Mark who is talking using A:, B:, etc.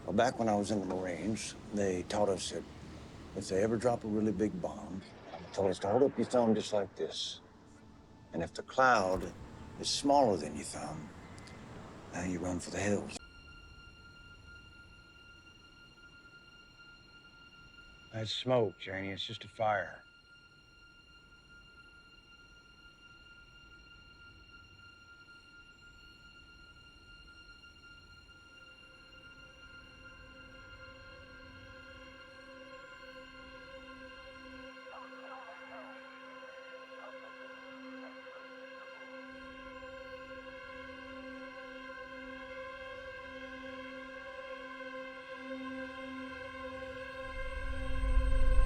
A: Well, back when I was in the Marines, they taught us that if they ever drop a really big bomb, they told us to hold up your thumb just like this. And if the cloud is smaller than your thumb, now you run for the hills. That's smoke, Janie. It's just a fire.